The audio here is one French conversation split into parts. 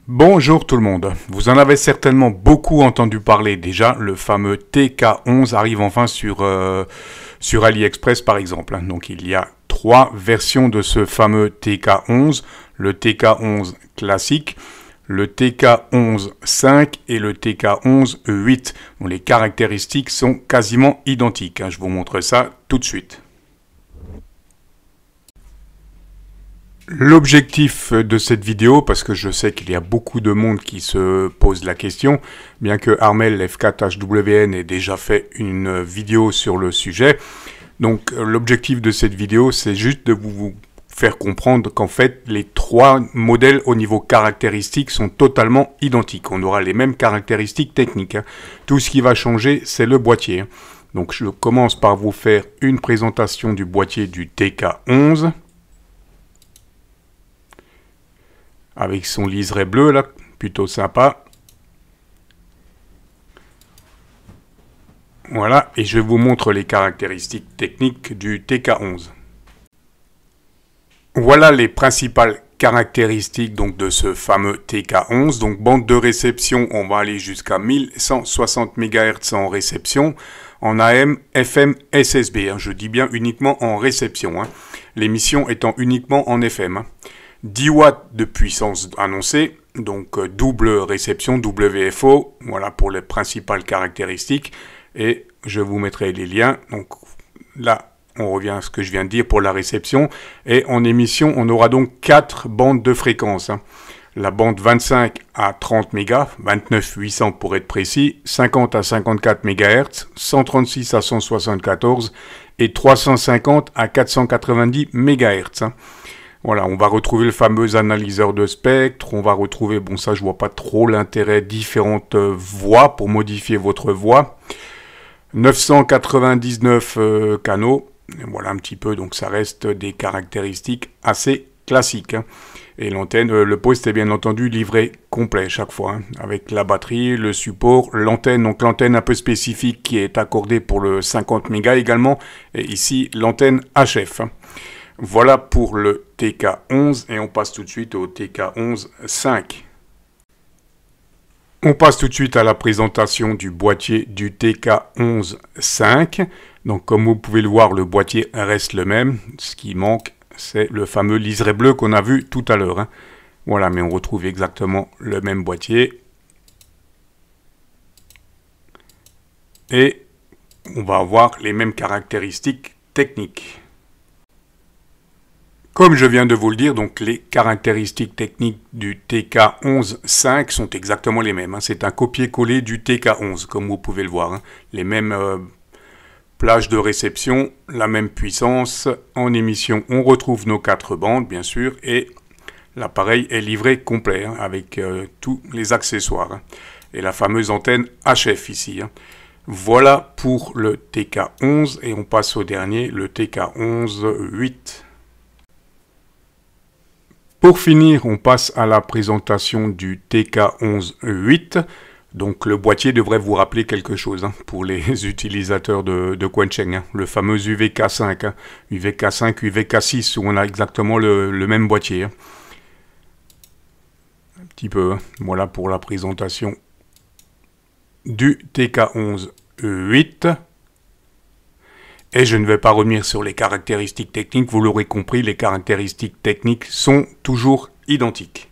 Bonjour tout le monde, vous en avez certainement beaucoup entendu parler déjà, le fameux TK11 arrive enfin sur AliExpress par exemple. Donc il y a trois versions de ce fameux TK11, le TK11 classique, le TK11 5 et le TK11 8. Donc les caractéristiques sont quasiment identiques, je vous montre ça tout de suite. L'objectif de cette vidéo, parce que je sais qu'il y a beaucoup de monde qui se pose la question, bien que Armel F4HWN ait déjà fait une vidéo sur le sujet, donc l'objectif de cette vidéo, c'est juste de vous faire comprendre qu'en fait, les trois modèles au niveau caractéristiques sont totalement identiques. On aura les mêmes caractéristiques techniques. Tout ce qui va changer, c'est le boîtier. Donc je commence par vous faire une présentation du boîtier du TK11. Avec son liseré bleu, là, plutôt sympa. Voilà, et je vous montre les caractéristiques techniques du TK11. Voilà les principales caractéristiques donc, de ce fameux TK11. Donc, bande de réception, on va aller jusqu'à 1160 MHz en réception. En AM, FM, SSB, je dis bien uniquement en réception. L'émission étant uniquement en FM. 10 watts de puissance annoncée, donc double réception, WFO, voilà pour les principales caractéristiques, et je vous mettrai les liens. Donc là, on revient à ce que je viens de dire pour la réception, et en émission, on aura donc 4 bandes de fréquences. La bande 25 à 30 MHz, 29 800 pour être précis, 50 à 54 MHz, 136 à 174 et 350 à 490 MHz. Voilà, on va retrouver le fameux analyseur de spectre, on va retrouver, bon ça je vois pas trop l'intérêt, différentes voix pour modifier votre voix. 999 canaux, voilà un petit peu, donc ça reste des caractéristiques assez classiques. Et l'antenne, le poste est bien entendu livré complet chaque fois, avec la batterie, le support, l'antenne, donc l'antenne un peu spécifique qui est accordée pour le 50 mégas également, et ici l'antenne HF. Voilà pour le TK11 et on passe tout de suite au TK11 5. On passe tout de suite à la présentation du boîtier du TK11 5. Donc comme vous pouvez le voir, le boîtier reste le même. Ce qui manque, c'est le fameux liseré bleu qu'on a vu tout à l'heure. Voilà, mais on retrouve exactement le même boîtier. Et on va avoir les mêmes caractéristiques techniques. Comme je viens de vous le dire, donc les caractéristiques techniques du TK11 5 sont exactement les mêmes. C'est un copier-coller du TK11, comme vous pouvez le voir. Les mêmes plages de réception, la même puissance. En émission, on retrouve nos 4 bandes, bien sûr, et l'appareil est livré complet, avec tous les accessoires. Et la fameuse antenne HF ici. Voilà pour le TK11, et on passe au dernier, le TK11 8. Pour finir, on passe à la présentation du TK11 8. Donc le boîtier devrait vous rappeler quelque chose pour les utilisateurs de Quancheng. Le fameux UVK5, UVK5, UVK6, où on a exactement le même boîtier. Un petit peu, voilà pour la présentation du TK11 8. Et je ne vais pas revenir sur les caractéristiques techniques, vous l'aurez compris, les caractéristiques techniques sont toujours identiques.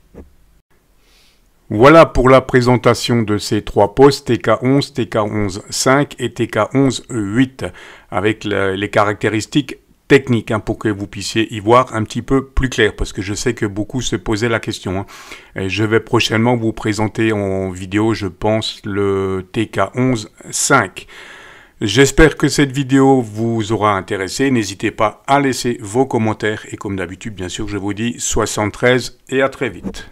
Voilà pour la présentation de ces trois postes, TK11, TK11 5 et TK11 8, avec les caractéristiques techniques, pour que vous puissiez y voir un petit peu plus clair, parce que je sais que beaucoup se posaient la question. Et je vais prochainement vous présenter en vidéo, je pense, le TK11 5. J'espère que cette vidéo vous aura intéressé. N'hésitez pas à laisser vos commentaires. Et comme d'habitude, bien sûr, je vous dis 73 et à très vite.